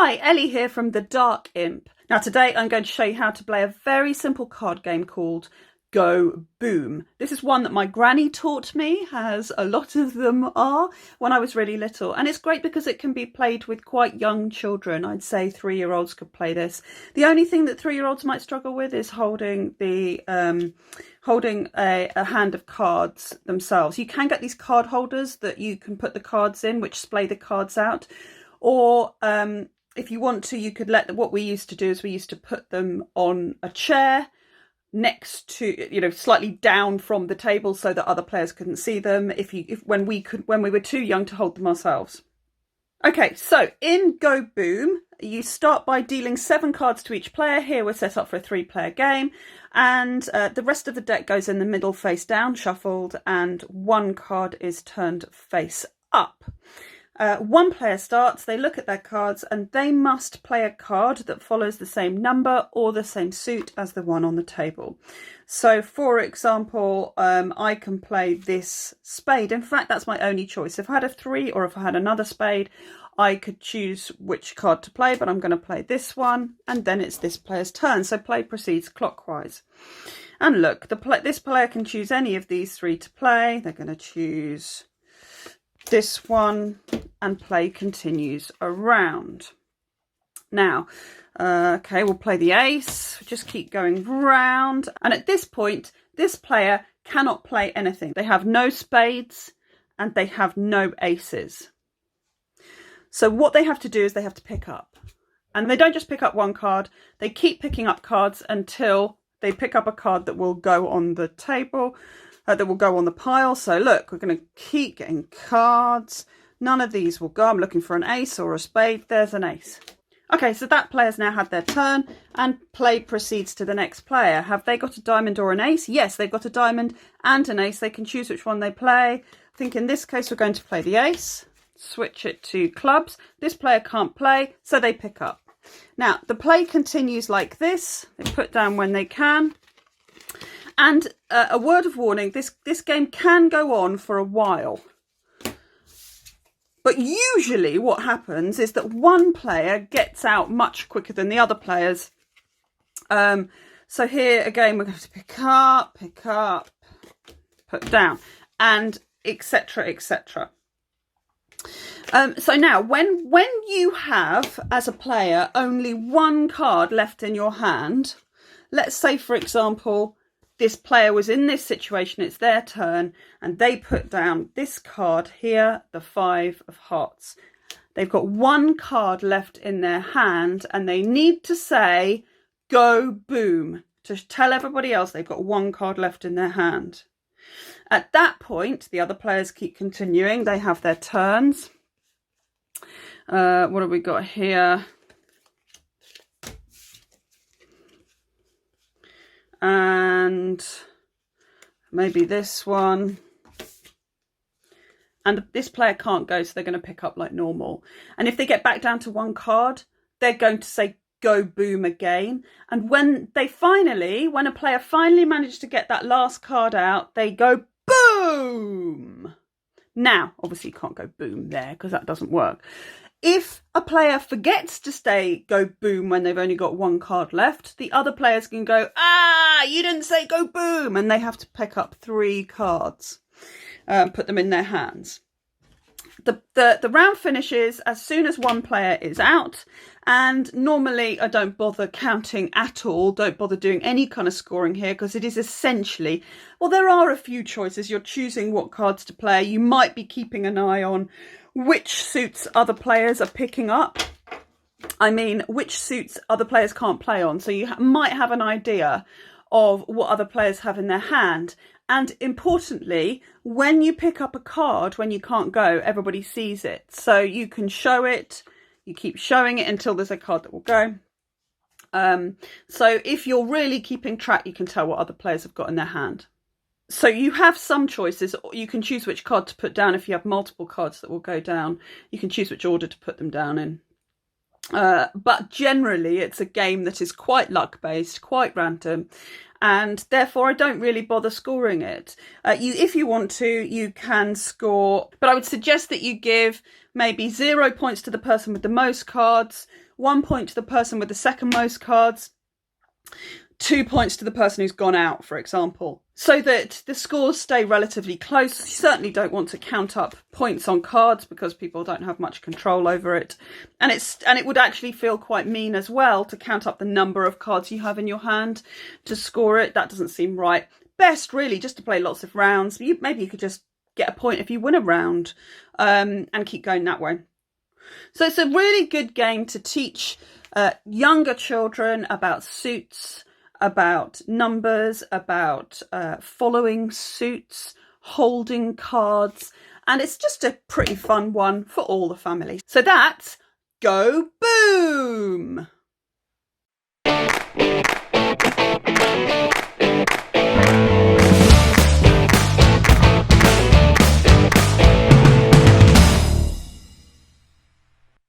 Hi, Ellie here from the Dark Imp. Now today I'm going to show you how to play a very simple card game called Go Boom. This is one that my granny taught me, as a lot of them are, when I was really little. And it's great because it can be played with quite young children. I'd say 3-year-olds could play this. The only thing that 3-year-olds might struggle with is holding a hand of cards themselves. You can get these card holders that you can put the cards in, which splay the cards out. Or if you want to, you could what we used to do is we used to put them on a chair next to, slightly down from the table so that other players couldn't see them when we were too young to hold them ourselves. Okay, so in Go Boom, you start by dealing 7 cards to each player. Here we're set up for a 3-player game, and the rest of the deck goes in the middle face down, shuffled, and 1 card is turned face up. One player starts, they look at their cards, and they must play a card that follows the same number or the same suit as the one on the table. So, for example, I can play this spade. In fact, that's my only choice. If I had a 3 or if I had another spade, I could choose which card to play, but I'm going to play this one, and then it's this player's turn. So play proceeds clockwise. And look, this player can choose any of these 3 to play. They're going to choose this one, and play continues around. Now, okay, we'll play the ace, just keep going round, and at this point this player cannot play anything. They have no spades and they have no aces. So what they have to do is they have to pick up, and they don't just pick up 1 card, they keep picking up cards until they pick up a card that will go on the table, that will go on the pile. So look, we're going to keep getting cards. None of these will go. I'm looking for an ace or a spade. There's an ace. Okay, so that player's now had their turn, and play proceeds to the next player. Have they got a diamond or an ace? Yes, they've got a diamond and an ace. They can choose which one they play. I think in this case we're going to play the ace. Switch it to clubs. This player can't play, so they pick up. Now, the play continues like this. They put down when they can. And a word of warning, this game can go on for a while. But usually what happens is that one player gets out much quicker than the other players. So here again, we're going to pick up, put down, and etc, etc. So now, when you have, as a player, only 1 card left in your hand, let's say, for example, this player was in this situation, it's their turn, and they put down this card here, the 5 of hearts. They've got 1 card left in their hand, and they need to say, go boom, to tell everybody else they've got 1 card left in their hand. At that point, the other players keep continuing. They have their turns. What have we got here? And maybe this one, and this player can't go, so they're going to pick up like normal. And if they get back down to 1 card, they're going to say go boom again. And when a player finally manages to get that last card out, they go boom. Now, obviously you can't go boom there because that doesn't work. If a player forgets to go boom when they've only got 1 card left, the other players can go, you didn't say go boom, and they have to pick up 3 cards, put them in their hands. The round finishes as soon as 1 player is out, and normally I don't bother counting at all, don't bother doing any kind of scoring here, because it is essentially, well, there are a few choices. You're choosing what cards to play. You might be keeping an eye on which suits other players are picking up. I mean, which suits other players can't play on. So you might have an idea of what other players have in their hand. And importantly, when you pick up a card, when you can't go, everybody sees it. So you can show it, you keep showing it until there's a card that will go. So if you're really keeping track, you can tell what other players have got in their hand. So you have some choices. You can choose which card to put down. If you have multiple cards that will go down, you can choose which order to put them down in. But generally, it's a game that is quite luck-based, quite random, and therefore I don't really bother scoring it. If you want to, you can score, but I would suggest that you give maybe 0 points to the person with the most cards, 1 point to the person with the second most cards, 2 points to the person who's gone out, for example, so that the scores stay relatively close. You certainly don't want to count up points on cards because people don't have much control over it. And it would actually feel quite mean as well to count up the number of cards you have in your hand to score it. That doesn't seem right. Best really just to play lots of rounds. Maybe you could just get a point if you win a round, and keep going that way. So it's a really good game to teach younger children about suits, about numbers, about following suits, holding cards, and it's just a pretty fun one for all the family. So that's Go Boom!